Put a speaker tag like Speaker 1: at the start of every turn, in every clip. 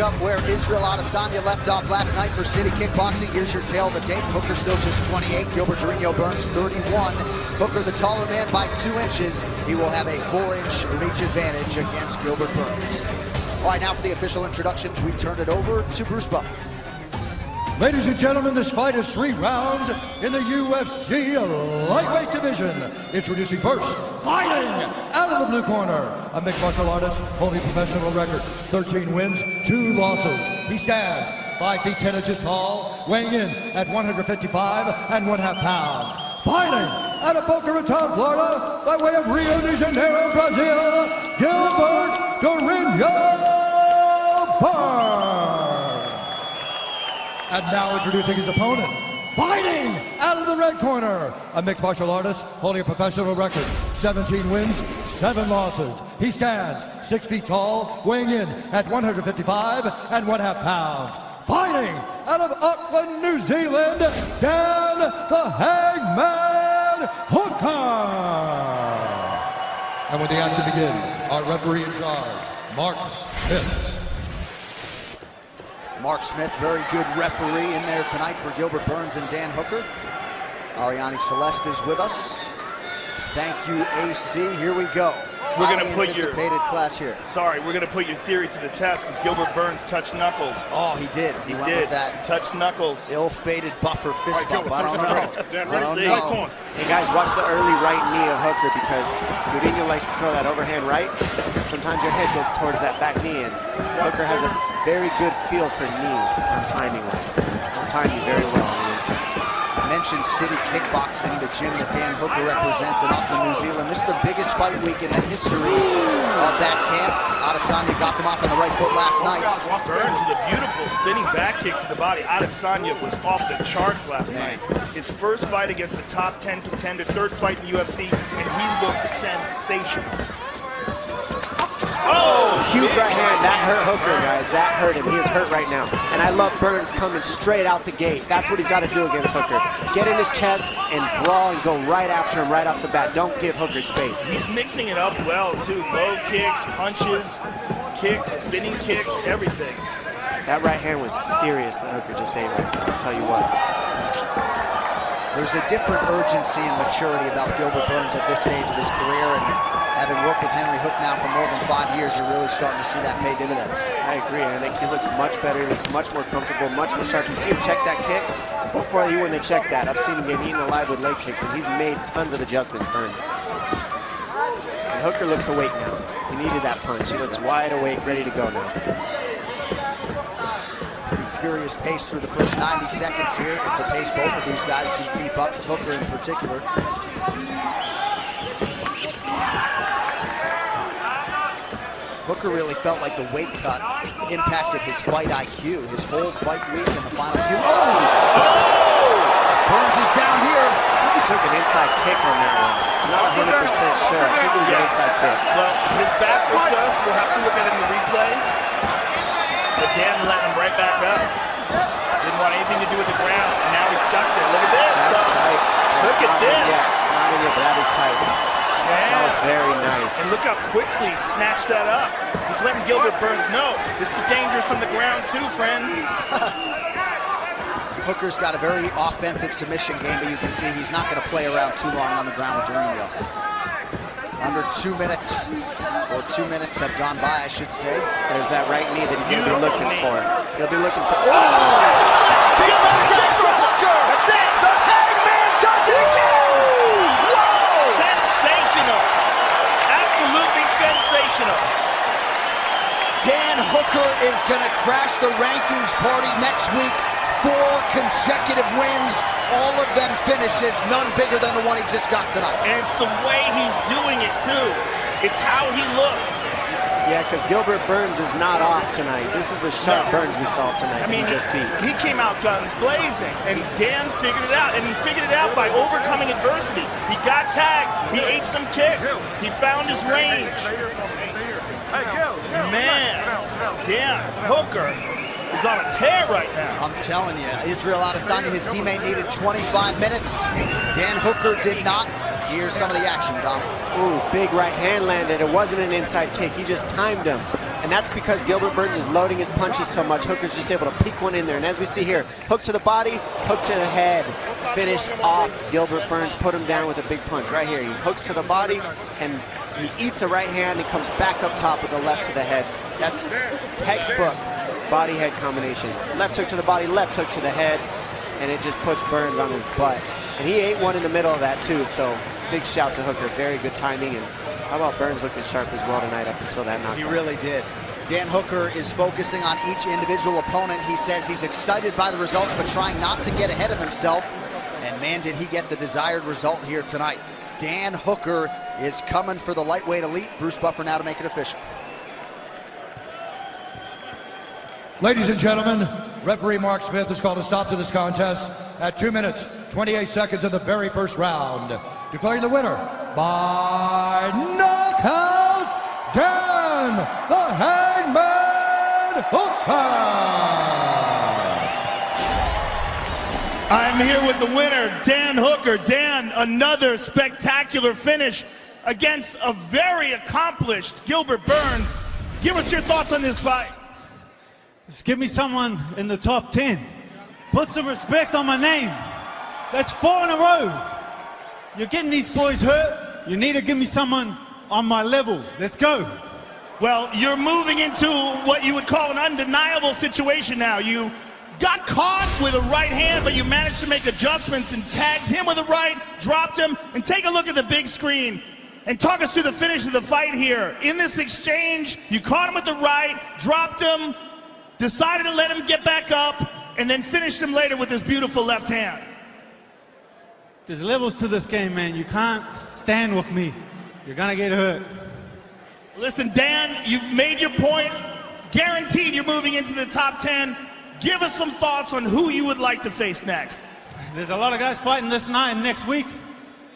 Speaker 1: Up where Israel Adesanya left off last night for City Kickboxing. Here's your tail of the tape. Hooker still just 28. Gilbert Burns 31. Hooker the taller man by 2 inches. He will have a 4-inch reach advantage against Gilbert Burns. All right, now for the official introductions, we turn it over to Bruce Buffer.
Speaker 2: Ladies and gentlemen, this fight is 3 rounds in the UFC lightweight division. Introducing first, fighting out of the blue corner, a mixed martial artist holding professional record, 13 wins, 2 losses. He stands 5 feet 10 inches tall, weighing in at 155.5 pounds. Fighting out of Boca Raton, Florida, by way of Rio de Janeiro, Brazil, Gilbert Burns. And now introducing his opponent, fighting out of the red corner, a mixed martial artist holding a professional record, 17 wins, 7 losses. He stands 6 feet tall, weighing in at 155.5 pounds. Fighting out of Auckland, New Zealand, Dan the Hangman Hooker. And when the action begins, our referee in charge, Mark Smith.
Speaker 1: Mark Smith, very good referee in there tonight for Gilbert Burns and Dan Hooker. Ariane Celeste is with us. Thank you, AC. Here we go.
Speaker 3: We're going to put
Speaker 1: anticipated class here.
Speaker 3: Sorry, we're going to put your theory to the test because Gilbert Burns touched knuckles.
Speaker 1: Oh, he did.
Speaker 3: He
Speaker 1: went
Speaker 3: did.
Speaker 1: With that
Speaker 3: touched knuckles.
Speaker 1: Ill-fated buffer fist bump. I don't know.
Speaker 3: Let's see.
Speaker 4: Hey guys, watch the early right knee of Hooker because Gudiño likes to throw that overhand right, and sometimes your head goes towards that back knee, and Hooker has a very good feel for knees on timing-wise. He'll time you very well on the inside.
Speaker 1: I mentioned City Kickboxing, the gym that Dan Hooker represents in Auckland, New Zealand. This is the biggest fight week in the history of that camp. Adesanya got them off on the right foot last night.
Speaker 3: Burns with a beautiful spinning back kick to the body. Adesanya was off the charts last night. His first fight against a top 10 contender, 3rd fight in the UFC, and he looked sensational.
Speaker 4: Oh, huge right hand. That hurt Hooker, guys. That hurt him. He is hurt right now. And I love Burns coming straight out the gate. That's what he's got to do against Hooker. Get in his chest and brawl and go right after him right off the bat. Don't give Hooker space.
Speaker 3: He's mixing it up well, too. Low kicks, punches, kicks, spinning kicks, everything.
Speaker 4: That right hand was serious that Hooker just ate right now. I'll tell you what.
Speaker 1: There's a different urgency and maturity about Gilbert Burns at this stage of his career, and having worked with Henry Hook now for more than 5 years, you're really starting to see that pay dividends.
Speaker 4: I agree. I think he looks much better. He looks much more comfortable, much more sharp. You see him check that kick? Before he wouldn't have checked that. I've seen him get eaten alive with leg kicks, and he's made tons of adjustments, Burns. And Hooker looks awake now. He needed that punch. He looks wide awake, ready to go now.
Speaker 1: Furious pace through the first 90 seconds here. It's a pace both of these guys can keep up, Hooker in particular. Hooker really felt like the weight cut impacted his fight IQ, his whole fight week in the final few. Oh! Burns is down here.
Speaker 4: I think he took an inside kick on that one. I'm not 100% sure. I think it was an inside kick.
Speaker 3: Well, his back was to us. We'll have to look at it in the replay. But Dan let him right back up. Didn't want anything to do with the ground, and now he's stuck there. Look at this.
Speaker 4: That's tight.
Speaker 3: Look at this.
Speaker 4: It's not in yet, but that is tight. That was very nice.
Speaker 3: And look how quickly he snatched that up. He's letting Gilbert Burns know this is dangerous on the ground too, friend.
Speaker 1: Hooker's got a very offensive submission game, but you can see he's not going to play around too long on the ground with Durinho. Under 2 minutes, or 2 minutes have gone by, I should say.
Speaker 4: There's that right knee that he's going to be looking for. He'll be looking for.
Speaker 1: Oh! Big attack from Hooker! That's it! The Hangman does it again! Whoa!
Speaker 3: Sensational! Absolutely sensational!
Speaker 1: Dan Hooker is going to crash the rankings party next week. 4 consecutive wins, all of them finishes, none bigger than the one he just got tonight.
Speaker 3: And it's the way he's doing it too. It's how he looks.
Speaker 4: Yeah, because Gilbert Burns is not off tonight. This is a sharp Burns we saw tonight.
Speaker 3: I mean,
Speaker 4: he just beat.
Speaker 3: He came out guns blazing, and Dan figured it out, and he figured it out by overcoming adversity. He got tagged, he ate some kicks, he found his range. Man, Dan Hooker is on a tear right now.
Speaker 1: I'm telling you, Israel Adesanya, his teammate, needed 25 minutes. Dan Hooker did not. Here's some of the action, Dom.
Speaker 4: Ooh, big right hand landed. It wasn't an inside kick. He just timed him. And that's because Gilbert Burns is loading his punches so much. Hooker's just able to peek one in there. And as we see here, hook to the body, hook to the head. Finish off Gilbert Burns, put him down with a big punch. Right here, he hooks to the body, and he eats a right hand and comes back up top with a left to the head. That's textbook body-head combination. Left hook to the body, left hook to the head, and it just puts Burns on his butt. And he ate one in the middle of that too, so big shout to Hooker. Very good timing, and how about Burns looking sharp as well tonight up until that knockout?
Speaker 1: He really did. Dan Hooker is focusing on each individual opponent. He says he's excited by the results, but trying not to get ahead of himself. And man, did he get the desired result here tonight. Dan Hooker is coming for the lightweight elite. Bruce Buffer now to make it official.
Speaker 2: Ladies and gentlemen, referee Mark Smith has called a stop to this contest at 2 minutes, 28 seconds of the very first round. Declaring the winner by knockout, Dan the Hangman Hooker.
Speaker 3: I'm here with the winner, Dan Hooker. Dan, another spectacular finish against a very accomplished Gilbert Burns. Give us your thoughts on this fight.
Speaker 5: Just give me someone in the top 10. Put some respect on my name. That's 4 in a row. You're getting these boys hurt. You need to give me someone on my level. Let's go.
Speaker 3: Well, you're moving into what you would call an undeniable situation now. You got caught with a right hand, but you managed to make adjustments and tagged him with a right, dropped him, and take a look at the big screen and talk us through the finish of the fight here. In this exchange, you caught him with the right, dropped him, decided to let him get back up, and then finished him later with his beautiful left hand.
Speaker 5: There's levels to this game, man. You can't stand with me. You're gonna get hurt.
Speaker 3: Listen, Dan, you've made your point. Guaranteed you're moving into the top 10. Give us some thoughts on who you would like to face next.
Speaker 5: There's a lot of guys fighting this night and next week.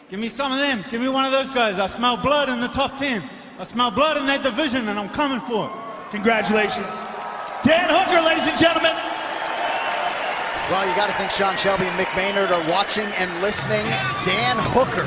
Speaker 5: Give me some of them. Give me one of those guys. I smell blood in the top 10. I smell blood in that division, and I'm coming for it.
Speaker 3: Congratulations. Dan Hooker, ladies and gentlemen.
Speaker 1: Well, you got to think Sean Shelby and Mick Maynard are watching and listening. Dan Hooker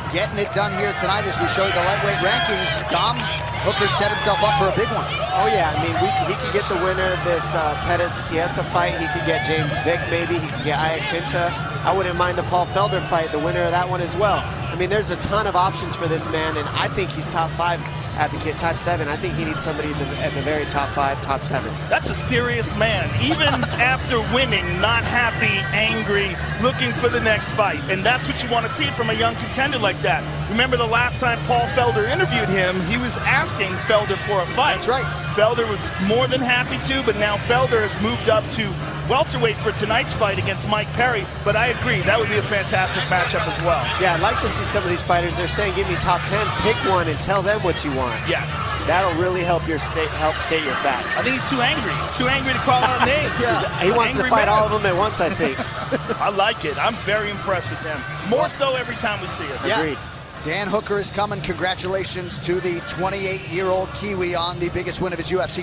Speaker 1: getting it done here tonight as we show you the lightweight rankings. Dom, Hooker set himself up for a big one.
Speaker 4: Oh yeah, I mean, he could get the winner of this Pettis Chiesa fight. He could get James Vick maybe. He could get Iaquinta. I wouldn't mind the Paul Felder fight, the winner of that one as well. I mean, there's a ton of options for this man, and I think he's top 5 advocate, top 7. I think he needs somebody at the very top 5, top 7.
Speaker 3: That's a serious man. Even after winning, not happy, angry, looking for the next fight. And that's what you want to see from a young contender like that. Remember the last time Paul Felder interviewed him, he was asking Felder for a fight.
Speaker 1: That's right.
Speaker 3: Felder was more than happy to, but now Felder has moved up to welterweight for tonight's fight against Mike Perry. But I agree, that would be a fantastic matchup as well.
Speaker 4: Yeah, I'd like to see some of these fighters. They're saying give me top 10, pick one and tell them what you want.
Speaker 3: Yes.
Speaker 4: That'll really help state your facts.
Speaker 3: I think he's too angry to call out names.
Speaker 4: Yeah. He wants to fight all of them at once, I think.
Speaker 3: I like it. I'm very impressed with him. More so every time we see him.
Speaker 1: Yeah.
Speaker 4: Agreed.
Speaker 1: Dan Hooker is coming. Congratulations to the 28-year-old Kiwi on the biggest win of his UFC